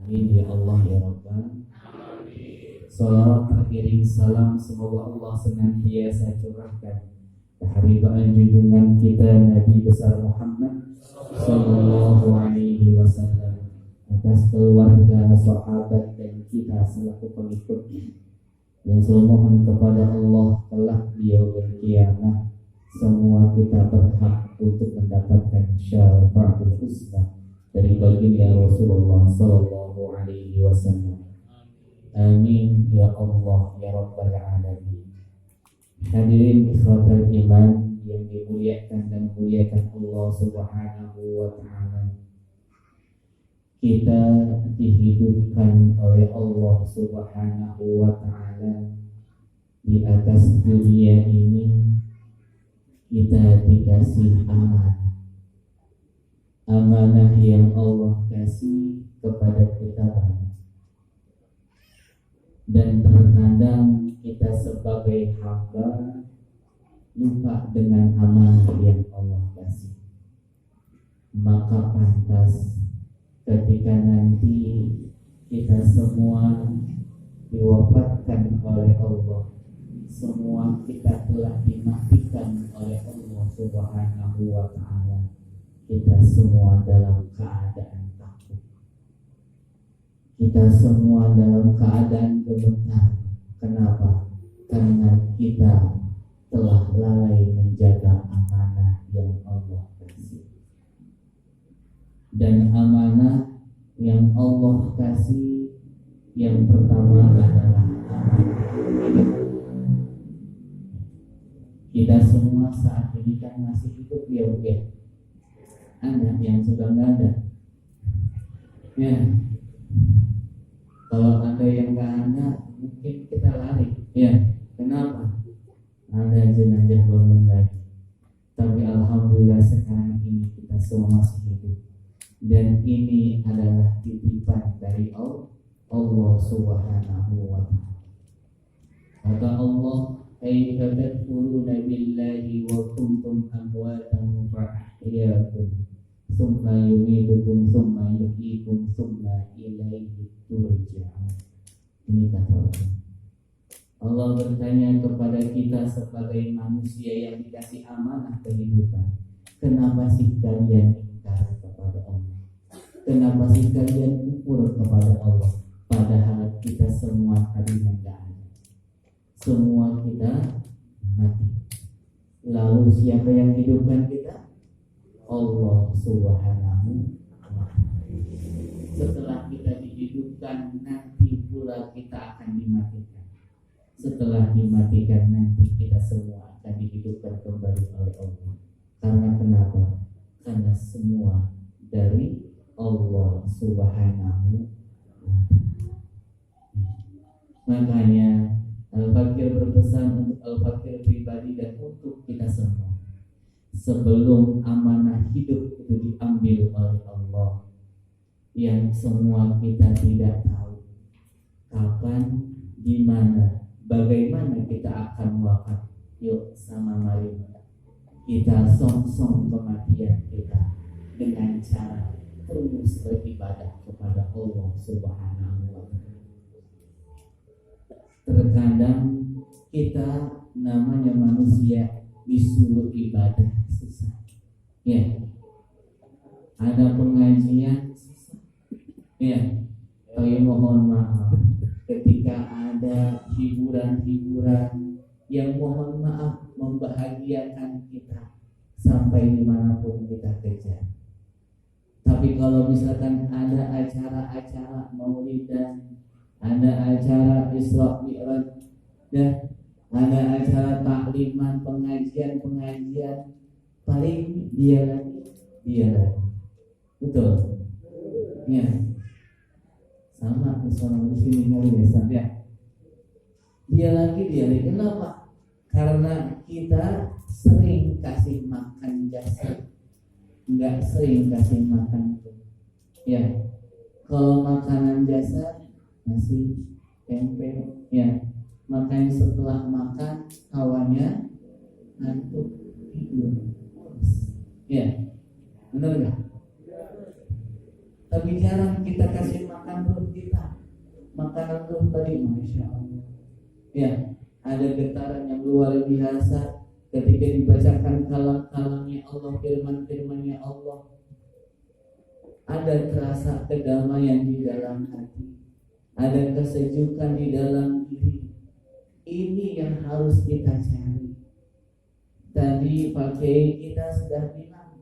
Amin ya Allah ya Rabbal. Salawat teriring salam semoga Allah senantiasa curahkan keharibaan junjungan kita Nabi besar Muhammad sallallahu alaihi wasallam atas keluarga, sahabat dan kita selaku pengikutnya, yang selalu mohon kepada Allah kelak di yaumil qiyamah semua kita berhak untuk mendapatkan syafaatul husna dari baginda Rasulullah sallallahu alaihi wasallam. Amin ya Allah ya Rabbal alamin. Hadirin ikhwatal iman yang dimuliakan dan muliakan Allah Subhanahu wa taala. Kita dihidupkan oleh Allah Subhanahu wa taala di atas dunia ini. Kita dikasih amanah. Amanah yang Allah kasih kepada kita banyak. Dan terkadang kita sebagai hamba lupa dengan amanah yang Allah kasih. Maka pantas ketika nanti kita semua diwafatkan oleh Allah, semua kita telah dimatikan oleh Allah Subhanahu wa ta'ala, kita semua dalam keadaan takut. Kita semua dalam keadaan gemetar. Kenapa? Karena kita telah lalai menjaga amanah yang Allah kasih. Dan amanah yang Allah kasih yang pertama adalah amanah hidup. Kita semua saat ini kan masih hidup ya, anak yang sudah nggak ada. Ya, kalau ada yang nggak ada, mungkin kita lari. Ya, kenapa? Ada jenazah bangun lagi. Tapi alhamdulillah sekarang ini kita semua masih hidup. Dan ini adalah titipan dari Allah Subhanahu wa ta'ala. Kata Allah, "Kaifa tadkhuluna billahi wa kuntum amwatan fa ahyaakum, tsumma yumitukum, tsumma yuhyikum, tsumma ilaihi turja'un." Ini kata Allah. Allah bertanya kepada kita sebagai manusia yang dikasih amanah kehidupan, kenapa sih kalian ingkar kepada Allah? Kenapa sih kalian kufur kepada Allah? Padahal kita semua tadinya tidak ada. Semua kita mati. Lalu siapa yang hidupkan kita? Allah Subhanahu wa ta'ala. Setelah kita dihidupkan, nanti pula kita akan dimatikan. Setelah dimatikan, nanti kita semua akan dihidupkan kembali oleh Allah. Karena kenapa? Karena semua dari Allah Subhanahu wa ta'ala. Makanya Al-Fakir berpesan untuk Al-Fakir pribadi dan untuk kita semua. Sebelum amanah hidup itu diambil oleh Allah, yang semua kita tidak tahu kapan, di mana, bagaimana kita akan wafat. Yuk sama mari kita song-song kematian kita dengan cara terus beribadah kepada Allah Subhanahu wa ta'ala. Terkadang kita namanya manusia disuruh ibadah susah. Ya. Ada pengajian susah. Ya. Tapi mohon maaf ketika ada hiburan-hiburan yang mohon maaf membahagiakan kita sampai dimanapun kita kejar. Tapi kalau misalkan ada acara-acara maulidan, ada acara Isra Mi'raj, ya, ada acara takliman, pengajian, paling dia lagi. Betul? Ya. Sama misalnya di sini kali ya. Dia lagi. Kenapa? Karena kita sering kasih makan jasad, nggak sering kasih makan itu. Ya, kalau makanan jasad nasi, tempe, ya, makanya setelah makan kawannya ngantuk tidur. Ya, benar nggak? Tapi jarang kita kasih makan makanan tuh tadi, masya Allah. Ya, ada getaran yang luar biasa ketika dibacakan kalam-kalamnya Allah, firman-firmannya Allah. Ada terasa kedamaian di dalam hati, ada kesejukan di dalam diri. Ini yang harus kita cari. Tadi Pak Kiai kita sudah bilang,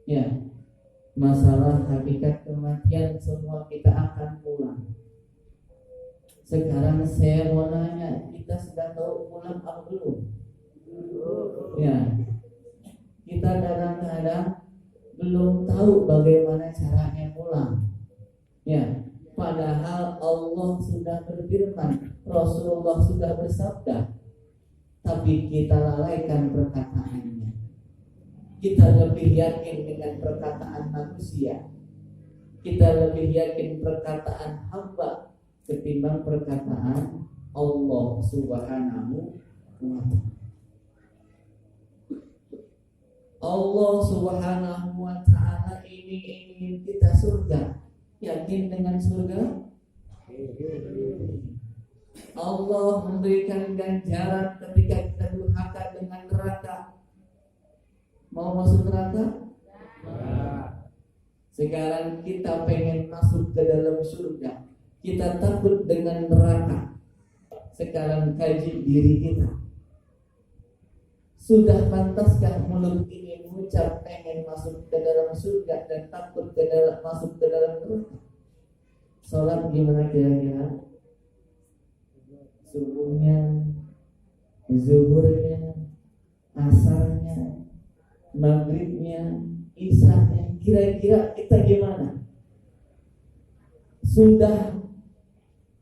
ya, masalah hakikat kematian semua kita akan pulang. Sekarang saya mau nanya, kita sudah tahu pulang apa belum? Ya, kita kadang-kadang belum tahu bagaimana caranya pulang. Ya, padahal Allah sudah berfirman, Rasulullah sudah bersabda, tapi kita lalaikan perkataannya. Kita lebih yakin dengan perkataan manusia. Kita lebih yakin perkataan hamba ketimbang perkataan Allah Subhanahu wa ta'ala. Allah Subhanahu wa ta'ala ini ingin kita surga. Yakin dengan surga? Allah memberikan ganjaran ketika kita durhaka dengan neraka. Mau masuk neraka? Sekarang kita pengen masuk ke dalam surga. Kita takut dengan neraka. Sekarang kaji diri kita. Sudah pantaskah mulut ini mengucap pengen masuk ke dalam surga dan takut masuk ke dalam neraka? Sholat gimana kira-kira? Subuhnya, zuhurnya, asarnya, maghribnya, isanya, kira-kira kita gimana? Sudah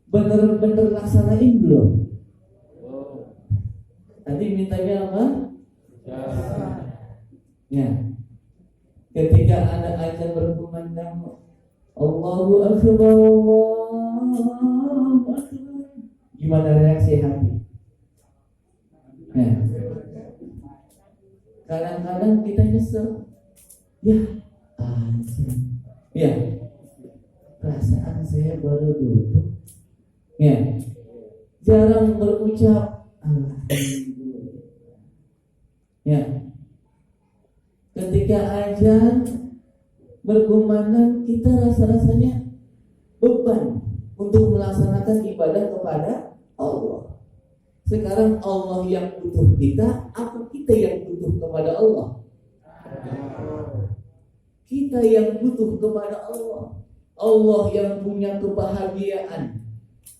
benar-benar laksanain belum? Tadi mintanya apa? Ya. Ketika ada azan berkumandang, Allahu Akbar, Allahu Akbar, gimana reaksi hati? Ya. Kadang-kadang kita nyesel. Ya, azan. Ya. Perasaan saya baru duduk. Ya. Jarang berucap alhamdulillah. Ya. Ketika azan berkumandang, kita rasa-rasanya beban untuk melaksanakan ibadah kepada Allah. Sekarang Allah yang butuh kita, apa kita yang butuh kepada Allah? Kita yang butuh kepada Allah. Allah yang punya kebahagiaan,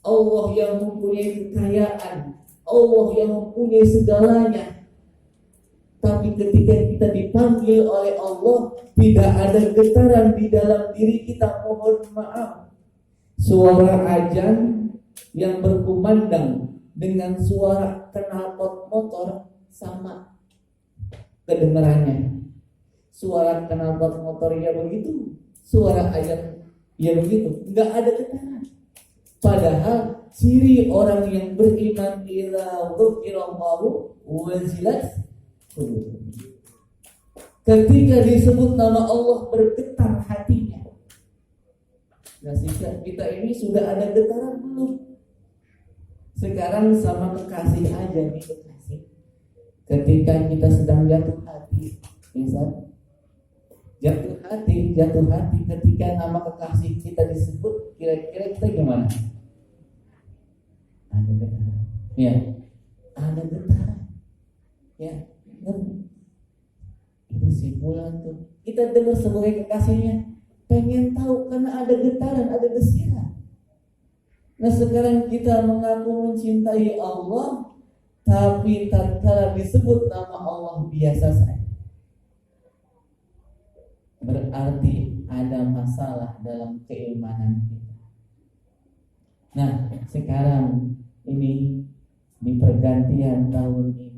Allah yang mempunyai kekayaan, Allah yang mempunyai segalanya. Tapi ketika kita dipanggil oleh Allah, tidak ada getaran di dalam diri kita. Mohon maaf, suara azan yang berkumandang dengan suara knalpot motor sama kedengarannya. Suara knalpot motor ya begitu, suara azan ya begitu, nggak ada getaran. Padahal ciri orang yang beriman ila dzikrillahu wajilat. Ketika disebut nama Allah bergetar hatinya. Nah, sikap kita ini sudah ada getaran belum? Sekarang sama kekasih aja nih, kekasih. Ketika kita sedang jatuh hati, misal jatuh hati ketika nama kekasih kita disebut, kira-kira kita gimana? Ada getaran. Ya, ada getaran. Ya. Itu si bulan tuh, kita dengar sebagai kekasihnya, pengen tahu karena ada getaran, ada desiran. Nah, sekarang kita mengaku mencintai Allah, tapi tatkala disebut nama Allah biasa saja. Berarti ada masalah dalam keimanan kita. Nah, sekarang ini di pergantian tahun ini,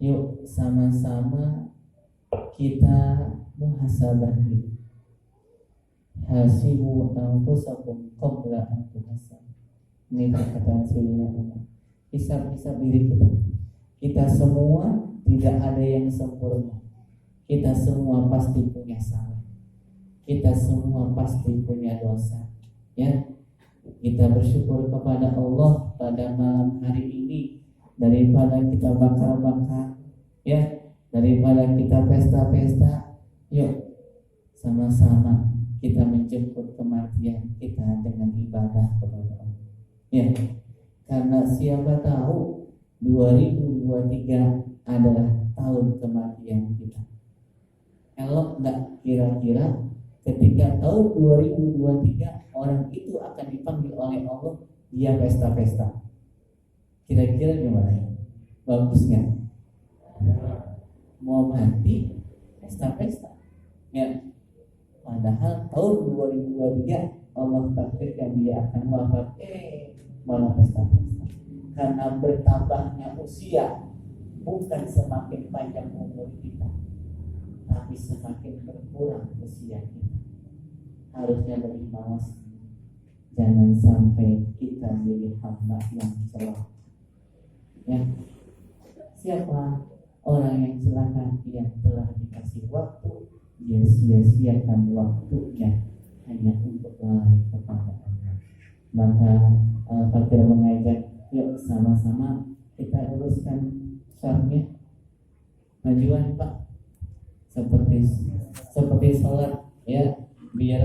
yuk sama-sama kita muhasabah diri. Hasibu anfusakum qabla an tuhasabu. Ini perkataan Sayyidina Umar. Hisab-hisab diri kita. Kita semua tidak ada yang sempurna. Kita semua pasti punya salah. Kita semua pasti punya dosa. Ya. Kita bersyukur kepada Allah pada malam hari ini, daripada kita bakar-bakar, ya, daripada kita pesta-pesta. Yuk sama-sama kita menjemput kematian kita dengan ibadah kepada Allah. Ya, karena siapa tahu 2023 adalah tahun kematian kita. Elok enggak kira-kira ketika tahun 2023 orang itu akan dipanggil oleh Allah, dia pesta-pesta. Kira-kira gimana ya? Bagus nggak? Mau mati pesta-pesta. Ya. Padahal tahun 2023 Allah takdirkan dia akan wafat, malah pesta-pesta. Karena bertambahnya usia bukan semakin panjang umur kita, tapi semakin berkurang usia kita. Harusnya lebih mawas. Jangan sampai kita menjadi hamba yang celaka. Ya. Siapa orang yang celaka? Yang telah dikasih waktu, dia sia-siakan waktunya hanya untuk lalai kepada Allah. Maka Al-Fakir mengajak, yuk sama-sama kita luruskan syarahnya. Majuan Pak, seperti sholat, ya, biar